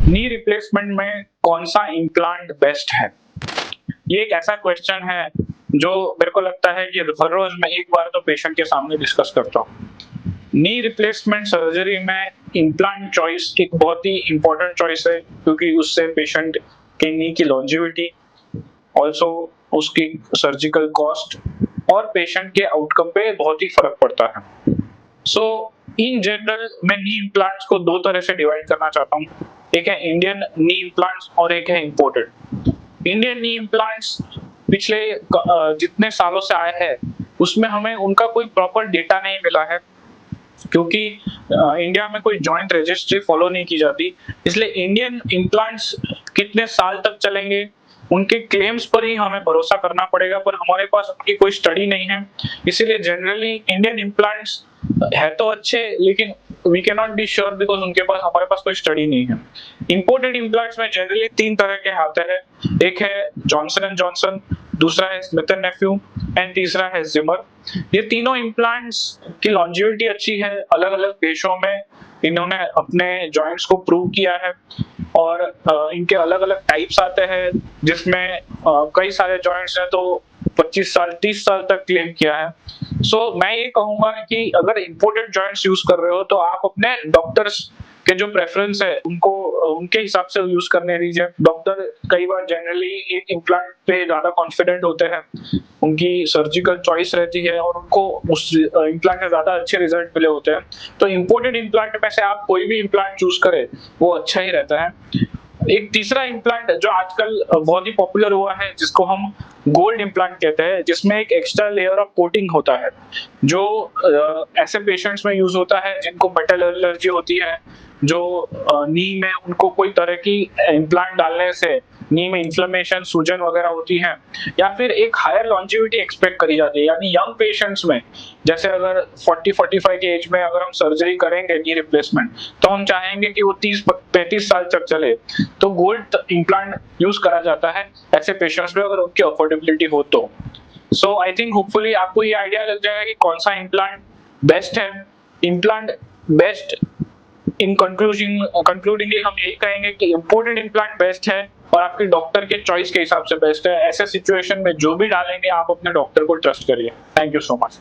Knee replacement में कौन सा इम्प्लांट बेस्ट है? ये एक ऐसा क्वेश्चन है जो मेरे को लगता है कि हर रोज मैं एक बार तो पेशेंट के सामने डिस्कस करता हूँ। नी रिप्लेसमेंट सर्जरी में इम्प्लांट चॉइस एक बहुत ही इंपॉर्टेंट चॉइस है, क्योंकि उससे पेशेंट के नी की लॉन्जिविटी, ऑल्सो उसकी सर्जिकल कॉस्ट और पेशेंट के आउटकम पे बहुत ही फर्क पड़ता है। सो इन जनरल मैं नी इम्प्लांट्स को दो तरह से डिवाइड करना चाहता हूँ। एक है इंडियन नी इम्प्लांट्स और एक है इम्पोर्टेड। इंडियन नी इम्प्लांट्स पिछले जितने सालों से आए हैं उसमें हमें उनका कोई प्रॉपर डेटा नहीं मिला है, क्योंकि इंडिया में कोई जॉइंट रजिस्ट्री फॉलो नहीं की जाती। इसलिए इंडियन इम्प्लांट्स कितने साल तक चलेंगे उनके क्लेम्स पर ही हमें भरोसा करना पड़ेगा, पर हमारे पास उनकी कोई स्टडी नहीं है। इसीलिए जनरली इंडियन इम्प्लांट्स है तो अच्छे, लेकिन we can not be sure because उनके पास हमारे पास कोई स्टडी नहीं है। इंपोर्टेड इम्प्लांट्स में जनरली तीन तरह के आते हैं। एक है जॉनसन एंड जॉनसन, दूसरा है स्मिथ एंड नेफ्यू एंड तीसरा है जिमर। ये तीनों इम्प्लांट्स की लॉन्जिविटी अच्छी है। अलग अलग देशों में इन्होंने अपने जॉइंट्स को प्रूव किया है और इनके अलग अलग टाइप्स आते हैं, जिसमें कई सारे जॉइंट्स हैं तो 25 साल 30 साल तक क्लेम किया है। मैं ये कहूंगा कि अगर इंपोर्टेड जॉइंट्स यूज कर रहे हो तो आप अपने डॉक्टर्स के जो प्रेफरेंस है उनको उनके हिसाब से यूज करने दीजिए। डॉक्टर कई बार जनरली एक इम्प्लांट पे ज्यादा कॉन्फिडेंट होते हैं, उनकी सर्जिकल चॉइस रहती है और उनको उस इम्प्लांट से ज्यादा अच्छे रिजल्ट मिले होते हैं। तो इम्पोर्टेड इम्प्लांट में से आप कोई भी इम्प्लांट चूज करें वो अच्छा ही रहता है। एक तीसरा इम्प्लांट जो आजकल बहुत ही पॉपुलर हुआ है, जिसको हम गोल्ड इम्प्लांट कहते हैं, जिसमें एक एक्स्ट्रा लेयर ऑफ कोटिंग होता है, जो ऐसे पेशेंट्स में यूज होता है जिनको मेटल एलर्जी होती है, जो नी में उनको कोई तरह की इम्प्लांट डालने से नी में इन्फ्लेमेशन, सूजन वगैरह होती है, या फिर एक हायर लॉन्जिविटी एक्सपेक्ट करी जाती है। यानी यंग पेशेंट्स में, जैसे अगर 40-45 की एज में अगर हम सर्जरी करेंगे नी रिप्लेसमेंट, तो हम चाहेंगे कि वो 30-35 साल तक चले, तो गोल्ड इम्प्लांट यूज करा जाता है ऐसे पेशेंट्स में, अगर उनकी अफोर्डेबिलिटी हो तो। आई थिंक होपफुली आपको ये आइडिया लग जाएगा कि कौन सा इम्प्लांट बेस्ट है। इम्प्लांट बेस्ट इन कंक्लूडिंगली हम यही कहेंगे कि इम्पोर्टेड इम्प्लांट बेस्ट है और आपके डॉक्टर के चॉइस के हिसाब से बेस्ट है। ऐसे सिचुएशन में जो भी डालेंगे आप अपने डॉक्टर को ट्रस्ट करिए। Thank you so much.